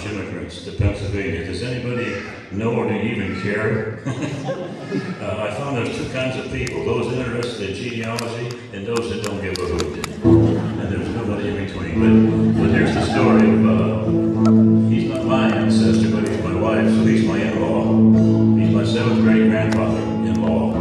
Amish immigrants to Pennsylvania. Does anybody know or do you even care? I found there's two kinds of people, those interested in genealogy and those that don't give a hoot. And there's nobody in between. But here's the story of, he's not my ancestor, but he's my wife, so he's my in-law. He's my seventh great-grandfather-in-law.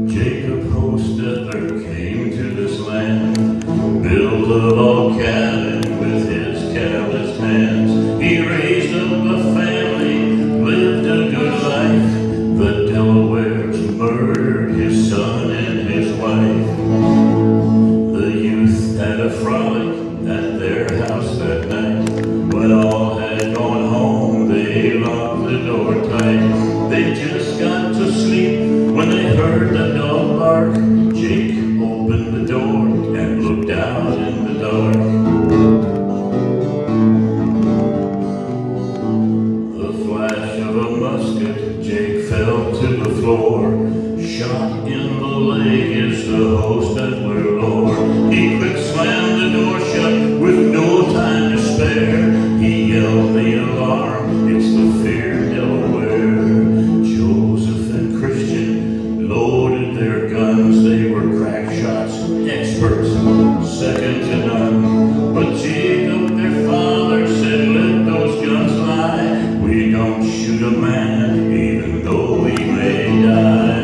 Jacob Hostetler came to this land, built a log cabin with his calloused hands. He raised up a family, lived a good life. The Delawares murdered his son and his wife. The youth had a frolic at their house that night. When all had gone home, they locked the door tight. They just got to sleep when they heard the dog bark. Jake opened the door and looked out in the dark. The flash of a musket, Jake fell to the floor. Shot in the leg is the Hostetler lore. He quick slammed the door shut with no time to spare. He yelled the alarm, it's the fear Delaware. Joseph and Christian loaded their guns. They were crack shots, experts, second to none. But Jacob, their father, said, let those guns lie. We don't shoot a man, even though he may die.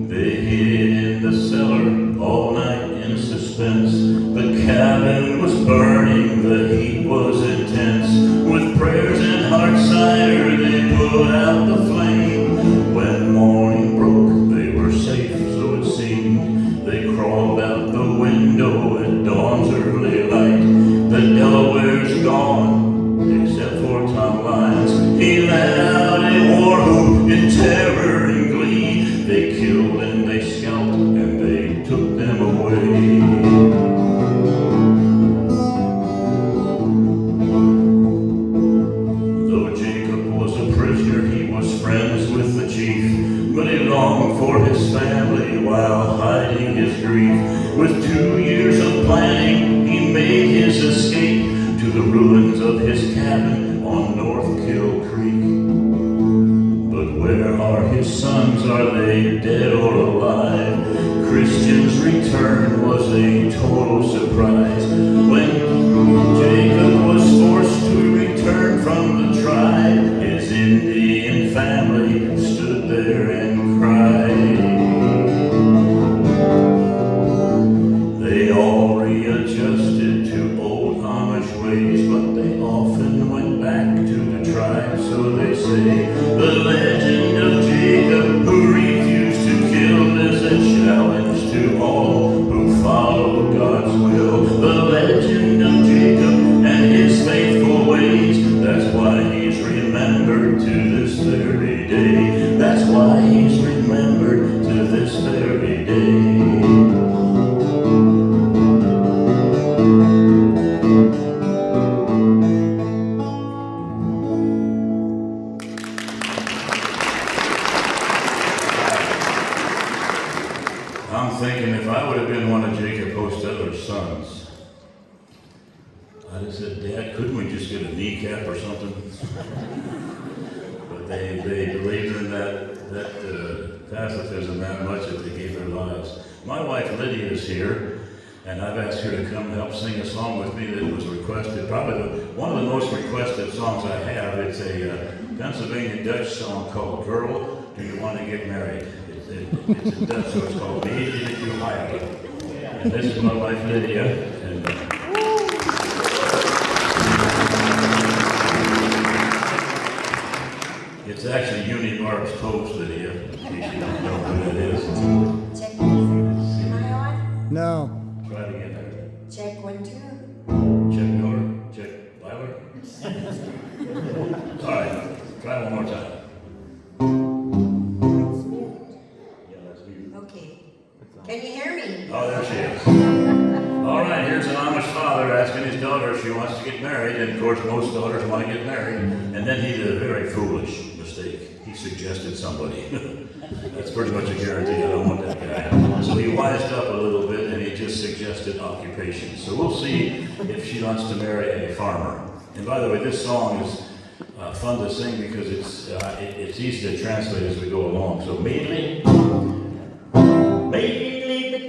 They hid in the cellar all night in suspense. The cabin was burning, the heat was intense. With prayers and hard cider, they put out the flame. When morning broke, they were safe, so it seemed. They crawled out the window at dawn's early light. The Delaware's gone, except for Tom Lyons. He let out a war whoop in terror and glee. They killed and they scalped and they took them away. But he longed for his family while hiding his grief. With 2 years of planning, he made his escape to the ruins of his cabin on North Kill Creek. But where are his sons? Are they dead or alive? Christian's return was a total surprise. When Jacob was forced to return from the tribe, his Indian family stood there and cried. They all readjusted to old Amish ways, but they often went back to the tribe, so they say. The legend of Jacob who refused to kill is a challenge to all who follow God's will. The legend of Jacob and his faithful ways, that's why he's remembered to this very day. That's why he's remembered to this very day. I'm thinking if I would have been one of Jacob Hostetler's sons, I'd have said, Dad, couldn't we just get a kneecap or something? But they believed in that pacifism that much that they gave their lives. My wife Lydia is here, and I've asked her to come help sing a song with me that was requested. Probably one of the most requested songs I have. It's a Pennsylvania Dutch song called Girl, Do You Want to Get Married? It's in Dutch, so it's called Wie Did You Hire? And this is my wife Lydia. And, it's actually Unibarb's Pope's Lydia, in case you don't know who that is. Check 1, 2. Am I on? No. Try it again there. Check 1, 2. Check Miller, check Byler. All right, try one more time. It's mute. Yeah, that's you. Okay. Can you hear me? Oh, there she is. All right, here's an Amish father asking his daughter if she wants to get married, and of course most daughters want to get married. And then he did a very foolish mistake. He suggested somebody. That's pretty much a guarantee. I don't want that guy. So he wised up a little bit suggested occupation. So we'll see if she wants to marry a farmer. And by the way, this song is fun to sing because it's easy to translate as we go along. So mainly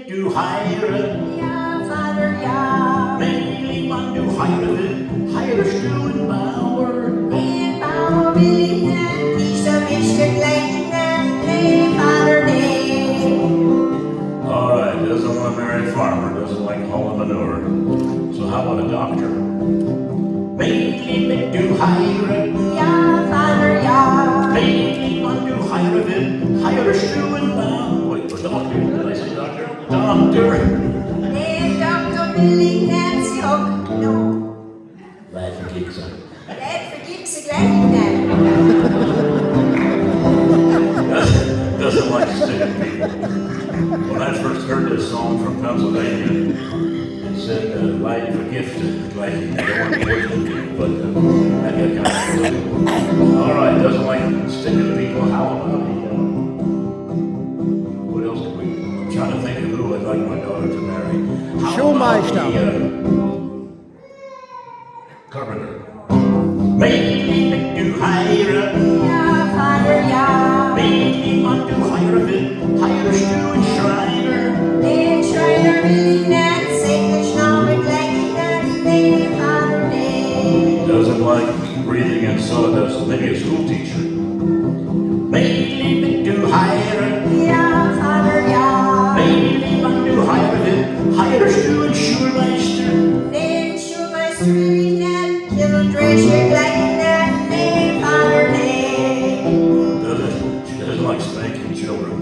du heire, Ja, Vater, ja. mainly man du heirest du in Bauer. En Bauer will ich nicht, dieser Mischte gleich nicht, nee, Vater, nee. All right, doesn't want to marry a farmer, doesn't like hauling manure. So how about a doctor? Mainly du heire, Ja, Vater, ja. mainly man du heirest du in Bauer. Wait, for doctor, did I say doctor? Doctor. Nee, Doktor will ich nicht, sie hock, no. Lad vergeet ze. Dat vergeet ze gleich nicht. Doesn't like sticking people. When I first heard this song from Pennsylvania, it said, "Light for gift," like I don't want to worship people, but that got kind of cool. All right, doesn't like sticking to people. How about what else could we? I'm trying to think of who I'd like my daughter to marry. Schulmeister. Carpenter. Maybe du heire. Ja, Vater, ja. Maybe man du heirest du in Schreiner. Den Schreiner will ich nicht, sing der Schnauze gleich nicht, nee, Vater, nee. Doesn't like breathing in sawdust. Maybe a school teacher. Maybe du heire. Ja, Vater, ja. Maybe man du heirest du in Schulmeister. Den Schulmeister will ich nicht, Kitteldrescher gleich nicht, nee, Vater, nee. She doesn't like spanking children.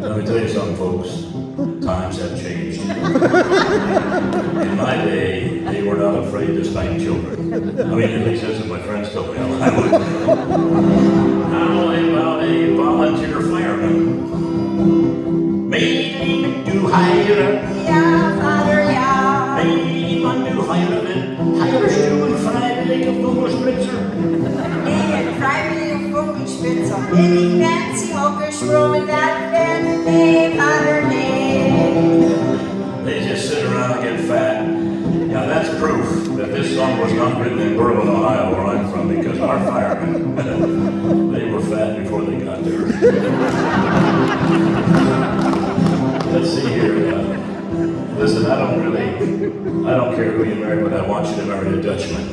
Let me tell you something, folks. Times have changed. In my day, they were not afraid to spank children. I mean, at least that's what my friends told me. I would. How about a volunteer fireman? Maybe du heire. Ja, Vater, ja. Maybe man du heirest du in freiwillige Vogelspritzer. Nee, freiwillige Vogelspitzer will ich nicht, sie hocken sprungen das Fett, nee, Vater, nee. They just sit around and get fat. Now that's proof that this song was not written in Berlin, Ohio, where I'm from, because our firemen, they were fat before they got there. Let's see here. Listen, I don't care who you marry, but I want you to marry a Dutchman.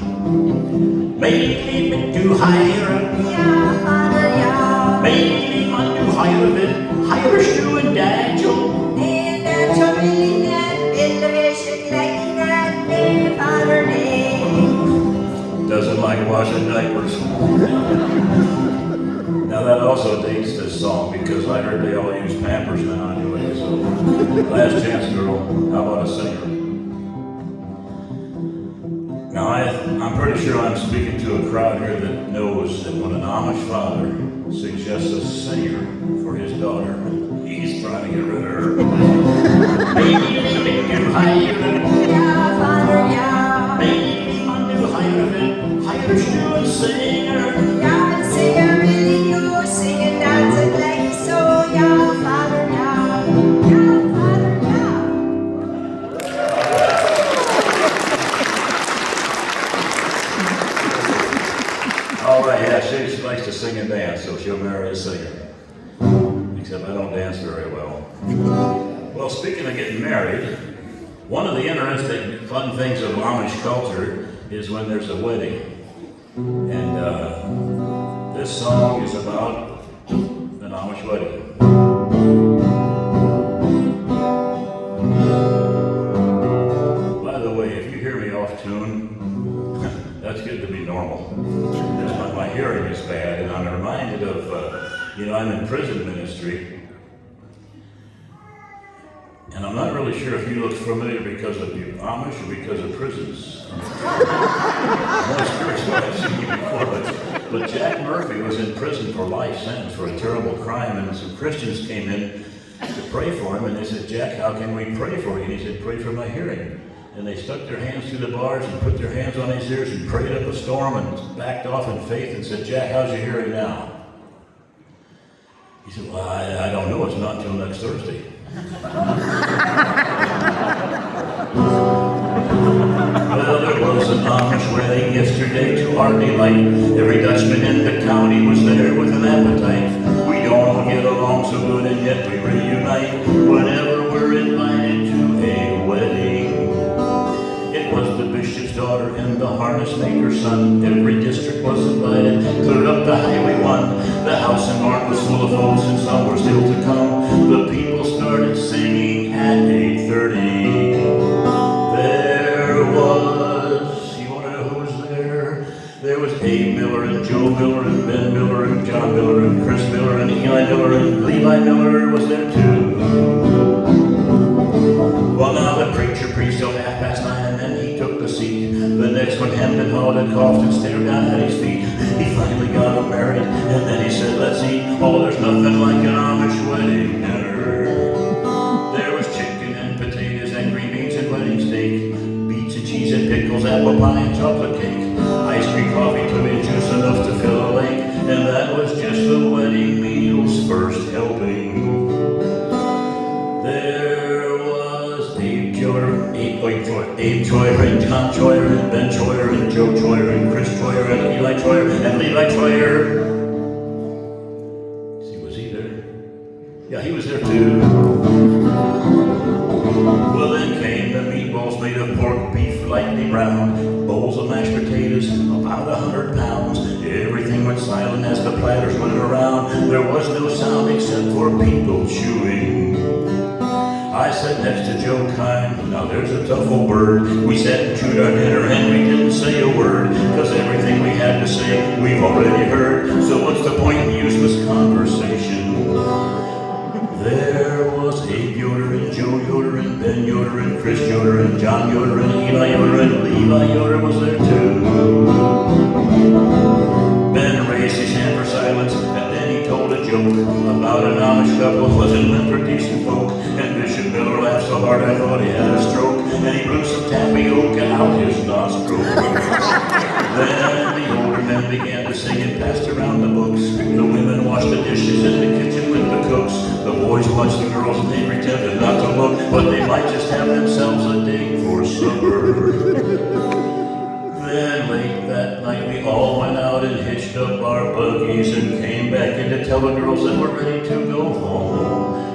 Maybe du heire. Ja, Vater, ja. Maybe man du heirest du in Dagel. Nee, dat zo wil ik niet, Winterwäsche gleich nicht, nee, Vater, nee. Doesn't like washing diapers. Now that also dates this song because I heard they all use Pampers now anyway. So, last chance, girl. How about a singer? Now I'm pretty sure I'm speaking to a crowd here that knows that when an Amish father suggests a singer for his daughter, he's trying to get rid of her. Maybe du heire. Ja, Vater, ja. Maybe man du heirest du a singer. Ja, ein Singer will ich nur singen, das ist gleich so, ja, Vater, ja. Ja, Vater, ja. All right, yeah, she likes to sing and dance, so she'll marry a singer. Except I don't dance very well. Well, speaking of getting married, one of the interesting, fun things of Amish culture is when there's a wedding. And this song is about an Amish wedding. By the way, if you hear me off tune, that's good to be normal. My hearing is bad, and I'm reminded of, I'm in prison ministry. And I'm not really sure if you look familiar because of the Amish or because of prisons. I'm not sure I've seen you before, but Jack Murphy was in prison for life sentence for a terrible crime, and some Christians came in to pray for him, and they said, "Jack, how can we pray for you?" And he said, "Pray for my hearing." And they stuck their hands through the bars and put their hands on his ears and prayed up a storm and backed off in faith and said, "Jack, how's your hearing now?" He said, "Well, I don't know. It's not until next Thursday." to our delight. Every Dutchman in the county was there with an appetite. We don't all get along so good, and yet we reunite whenever we're invited to a wedding. It was the bishop's daughter and the harness maker's son. Every district was invited, cleared up the highway one. The house in Mark was full of folks, and some were still to come. The people started singing at 8:30. There was, you wanna know who was there? There was Abe Miller and Joe Miller and Ben Miller and John Miller and Chris Miller and Eli Miller and Levi Miller was there too. Well, now the preacher preached till 9:30 and then he took the seat. The next one hemmed and hawed and coughed and stared down at his feet. He finally got them married and then he said, let's eat. Oh, there's nothing like an Amish wedding dinner. There was chicken and potatoes and green beans and wedding steak, beets and cheese and pickles, apple pie and chocolate cake, ice cream, coffee, tomato juice enough to fill a lake. And that was just the wedding meal's first helping. There was Abe Troyer and John Troyer and Ben Troyer and Joe Troyer and Chris Troyer and Eli Troyer and Levi Troyer. See, was he there? Yeah, he was there too. Well, then came the meatballs made of pork, beef lightly browned, bowls of mashed potatoes, about 100 pounds. Everything went silent as the platters went around. There was no sound except for people chewing. I sat next to Joe Kine, now there's a tough old bird. We sat and chewed our dinner and we didn't say a word, cause everything we had to say we've already heard. So what's the point in useless conversation? There was Abe Yoder and Joe Yoder and Ben Yoder and Chris Yoder and John Yoder and Eli Yoder and Levi Yoder was there too. Ben raised his hand for silence and then he told a joke about an Amish couple who wasn't meant for decent folk. And Bishop Miller laughed so hard I thought he had a stroke, and he blew some tapioca out his nostril. Then the older men began to sing and passed around the books. The women washed the dishes in the kitchen with the cooks. The boys watched the girls and they pretended not to look, but they might just have themselves a date for supper. Then late that night we all went out and hitched up our buggies and came back in to tell the girls that we're ready to go home.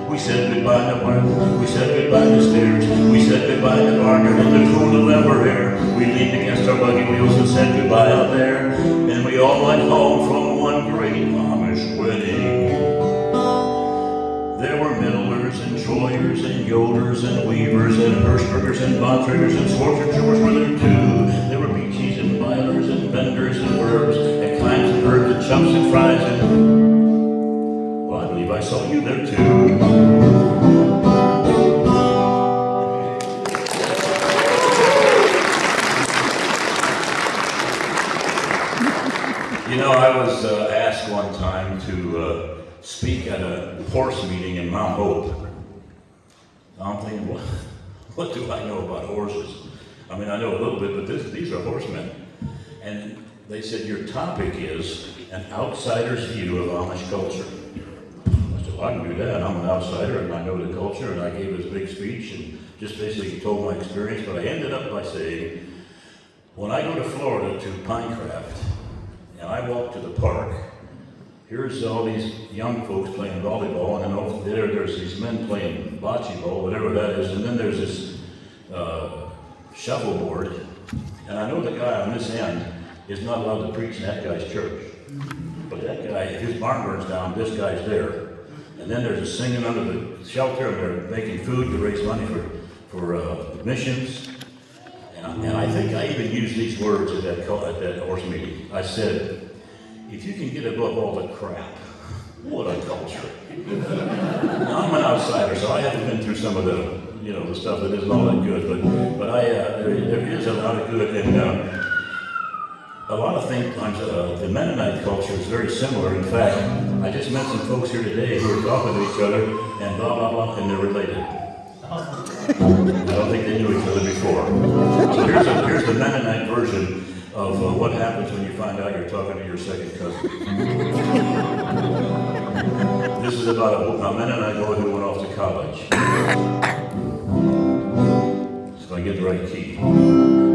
We said goodbye to Mark, we said goodbye to stairs, we said goodbye to Barnard in the cool November air. We leaned against our buggy wheels and said goodbye out there, and we all went home from one great Amish wedding. There were Millers and Troyers and Yoders and Weavers and Hirschbergers and Bontraggers and Swartzers were there too. There were Beachies and Milers and Benders and Burbs and Climbs and Herbs and Chumps and Fries and... Well, I believe I saw you there too. You know, I was asked one time to speak at a horse meeting in Mount Hope. I'm thinking, what do I know about horses? I mean, I know a little bit, but these are horsemen. And they said, your topic is an outsider's view of Amish culture. I said, well, I can do that. I'm an outsider and I know the culture, and I gave this big speech and just basically told my experience, but I ended up by saying, when I go to Florida to Pinecraft, and I walk to the park, here's all these young folks playing volleyball, and then over there's these men playing bocce ball, whatever that is, and then there's this shuffleboard, and I know the guy on this end is not allowed to preach in that guy's church. But that guy, if his barn burns down, this guy's there. And then there's a singing under the shelter, and they're making food to raise money for missions. And I think I even used these words at that horse meeting. I said, if you can get above all the crap, what a culture. Now, I'm an outsider, so I haven't been through some of the, the stuff that isn't all that good, but there is a lot of good, and a lot of things, the Mennonite culture is very similar. In fact, I just met some folks here today who are talking to each other, and blah, blah, blah, and they're related. I don't think they knew each other before. So here's the Mennonite version of what happens when you find out you're talking to your second cousin. This is about a Mennonite boy who went off to college. So I get the right key.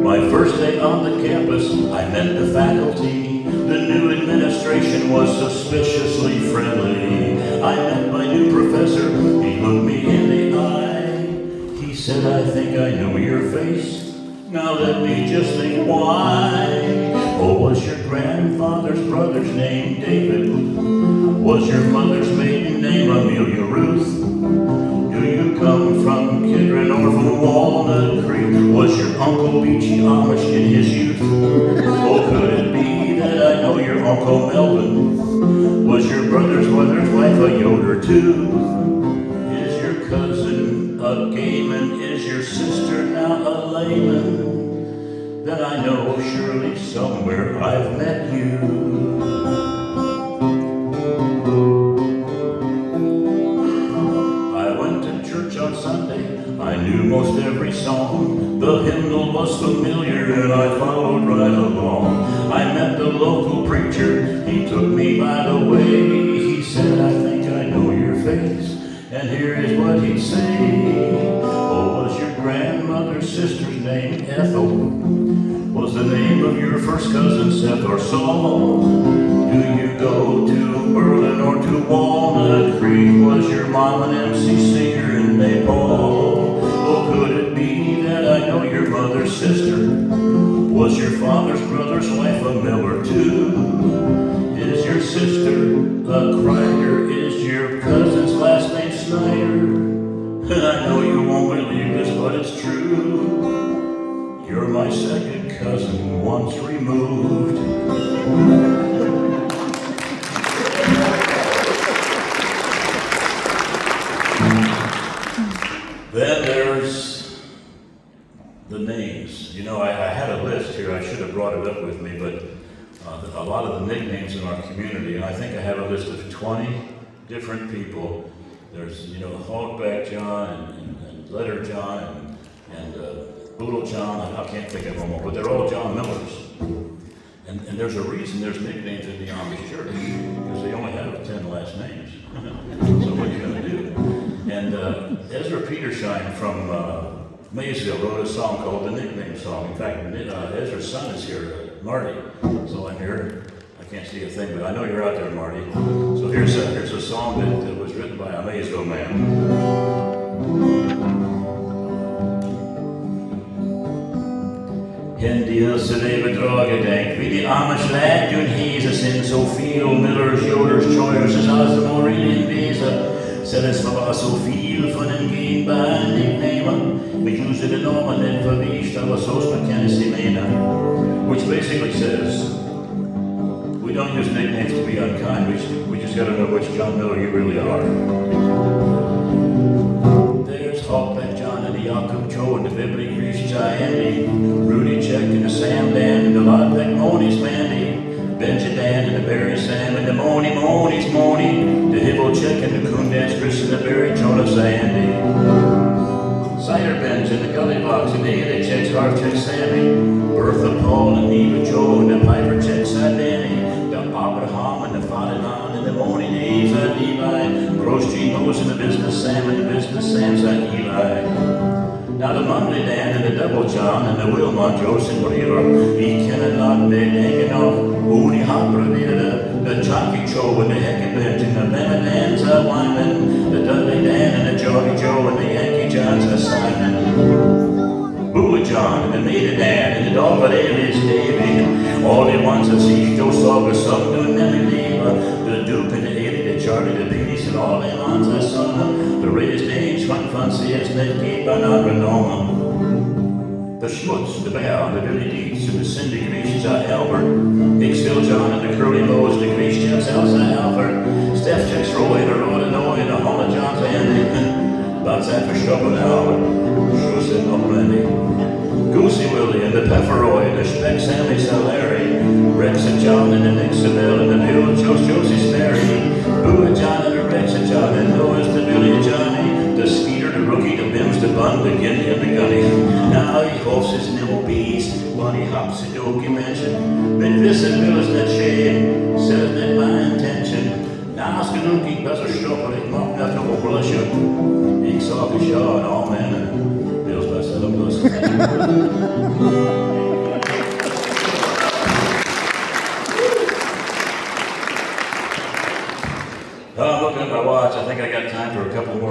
My first day on the campus, I met the faculty. The new administration was suspiciously friendly. I met my new professor, he looked me in the eye. He said, I think I know your face. Now let me just think why. Oh, was your grandfather's brother's name David? Was your mother's maiden name Amelia Ruth? Do you come from Kidron or from Walnut Creek? Was your uncle Beachy Amish in his youth? Oh, could it be that I know your Uncle Melvin? Was your brother's mother's wife a Yoder too? Is your cousin a gayman? Is your sister now a layman? Then I know surely somewhere I've met you. On Sunday, I knew most every song. The hymnal was familiar and I followed right along. I met the local preacher, he took me by the way. He said, I think I know your face, and here is what he'd say. Oh, was your grandmother's sister's name Ethel? Was the name of your first cousin Seth or Saul? Do you go to Berlin or to Walnut Creek? Was your mom an MC singer in Nepal? Oh, could it be that I know your mother's sister? Was your father's brother's wife a miller too? Is your sister a crier? Is your cousin's last name Snyder? I know you won't believe this, but it's true. You're my second cousin once removed. Then there's the names. You know, I had a list here. I should have brought it up with me, but a lot of the nicknames in our community, and I think I have a list of 20 different people. There's, you know, Hogback John and Letter John and Boodle John. I can't think of them all, but they're all John Millers. And there's a reason there's nicknames in the Amish church, because they only have 10 last names. So what are you going to do? And Ezra Petershine from Maysville wrote a song called the Nickname Song. In fact, Ezra's son is here, Marty. So I'm here. I can't see a thing, but I know you're out there, Marty. So here's a song that was written by a Maysville man. Hendia se bedragen denk wie die Amish lad doen hezen sin zoveel Millers, Joders, Choyers is als de Maureen in wezen. Zelfs var så viel von en genbaren nicknamen. We use it in Norman and Favish, that was Host McKenzie Mena. Which basically says, we don't use nicknames to be unkind, we just gotta know which John Miller you really are. There's Hogback John and the Jakob Joe and the Bibli Grish Andy, Rudy Check and the Sam Dan and the Lodbeck Monies Mandy, Benja Dan and the Barry Sam and the Monies Moni, the Hibble Check and the Coondance Chris and the Barry Jonas Andy, Cider Benj and the Gully Box and the Illy Checks Harv Check Sammy, Bertha Paul and Eva Joe and the Piper Check Sad Danny, the Abraham and the Fadilan and the Moni Naves and Levi, Gross G Mose and the Business Sam and the Business Sam's and Eli. Now the Monday Dan and the Double John and the Wilmot Joseph River, he cannot be hanging off, only hot the Chalky Joe and the Hecky Bench and the Lemon Dan's a Wyman, the Dudley Dan and the Jolly Joe and the Yankee John's a Simon. Boo John and the Maida Dan and the Dog Alias Davy, all he wants to see Joe Sauber, some doing them the Duke and the Ailey, the Charlie, the Beanies and all them on the son, the raised age, Schmid, Net Keep and Renoma. The Schmutz, the Bear, the Billy Deeds, and the Cindy Grish, Albert, Hicksville John and the Curly Bows, the Grish Jeffs, Elsa Albert, Steph Checks Roy, the Rodenoy, and the Holla Johns Andy, Bots at for Stubble Albert, Schuss and Oplendy, Goosey Willie and the Pepperoy, the Speck Sammy Salary, Rex and John and the Nixonville and the Bill Josie Sperry, Boo John and the Rex and John and Louis, the Billy Johnny, the Skeeter, the Rookie, the Bims, the Bun, the Guinea and the Gunny. Now he hopes his nimble bees, Bunny hops the Dokie Mansion, but this is Billis net shade, says that my intention. Now Skanuki does a show, but it mocked out the whole militia. He saw the show and all men, and Bill's by 7 plus.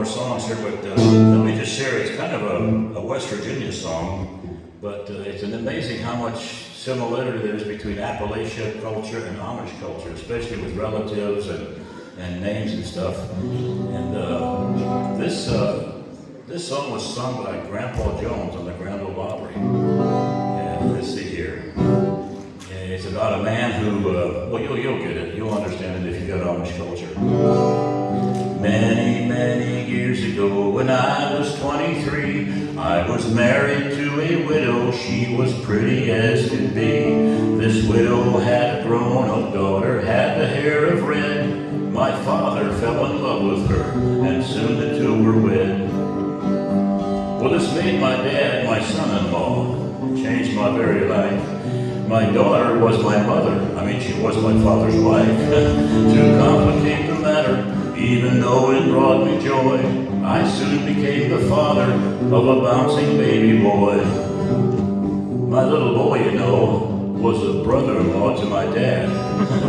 more songs here, but let me just share. It's kind of a West Virginia song, but it's an amazing how much similarity there is between Appalachian culture and Amish culture, especially with relatives and names and stuff. And this song was sung by Grandpa Jones on the Grand Ole Opry. And let's see here. It's about a man who, well, you'll get it. You'll understand it if you got Amish culture. Many, many years ago, when I was 23, I was married to a widow. She was pretty as could be. This widow had a grown-up daughter, had the hair of red. My father fell in love with her, and soon the two were wed. Well, this made my dad my son-in-law, changed my very life. My daughter was my mother, she was my father's wife. To complicate the matter, even though it brought me joy, I soon became the father of a bouncing baby boy. My little boy, was a brother-in-law to my dad,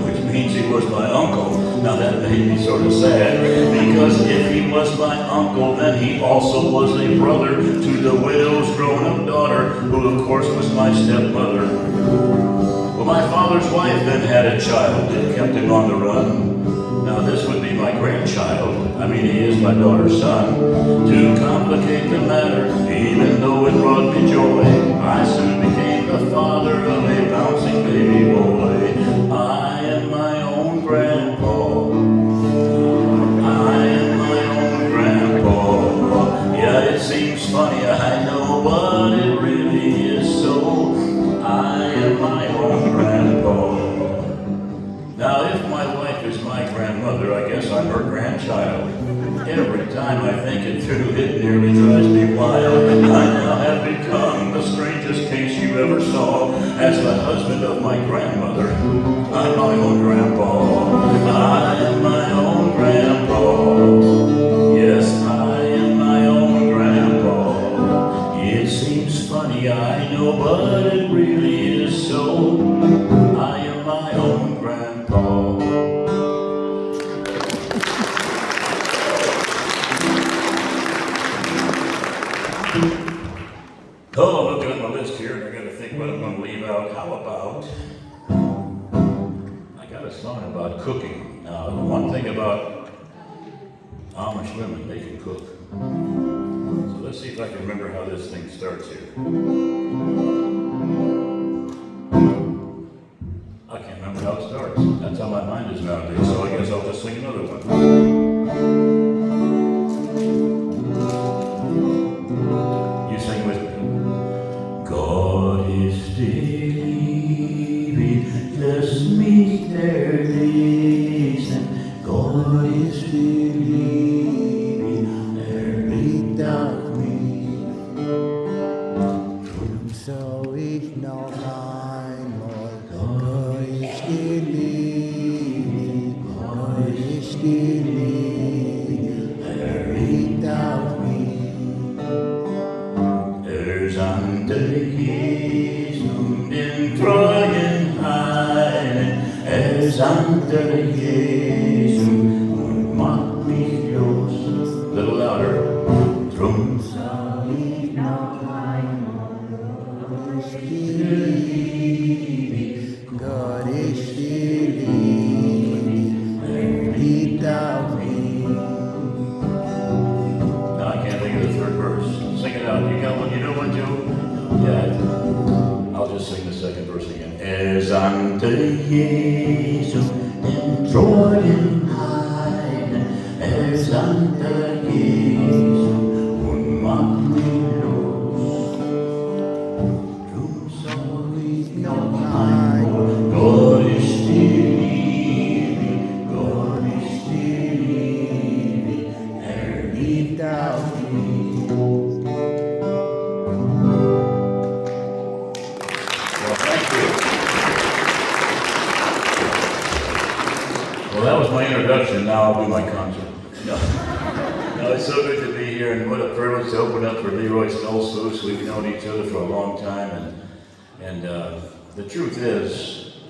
which means he was my uncle. Now that made me sort of sad, because if he was my uncle, then he also was a brother to the widow's grown-up daughter, who of course was my stepmother. Well, my father's wife then had a child that kept him on the run. Now this would be my grandchild. He is my daughter's son. To complicate the matter, even though it brought me joy, I soon became the father of a bouncing baby boy. I am my own grandpa. I am my own grandpa. Yeah, it seems funny, I know, but it really is so. I am my own grandpa. Now, if my wife is my grandmother, I guess I'm her grandchild. Every time I think it through, it nearly drives me wild. I now have become the strangest case you ever saw. As the husband of my grandmother, I'm my own grandpa. I am my own grandpa. Yes, I am my own grandpa. It seems funny, I know, but it really is so. I am my own grandpa. Oh, I'm looking at my list here and I gotta think what I'm gonna leave out. How about, I got a song about cooking. Now, one thing about Amish women, they can cook. So let's see if I can remember how this thing starts here. I can't remember how it starts. That's how my mind is nowadays, so I guess I'll just sing another one. You sing with me. God is still living, the schmid der lesen. God is still living, lebt auf mich. Drum so ich noch einmal, Gott ist still living, Gott ist still living, lebt auf mich. Unter Jesum den treuen Heilen, unter Jesum und macht mich los. Little louder. Drum sag ich noch einmal, Gott ist still living, Gott ist still living, lebt auf mich. Now I can't think of the third verse. Sing it out. You got one? You know one, Joe? Yeah. I'll just sing the second verse again. Unter Jesum den treuen Heilen, unter Jesum und macht mich los. Drum sag ich noch einmal, Gott ist still living, Gott ist still living, liebt auf mich. Well, thank you. Well, that was my introduction. Now I'll do my concert. No, it's so good to be here, and what a privilege to open up for Leroy Stoltzfus. We've known each other for a long time, and the truth is,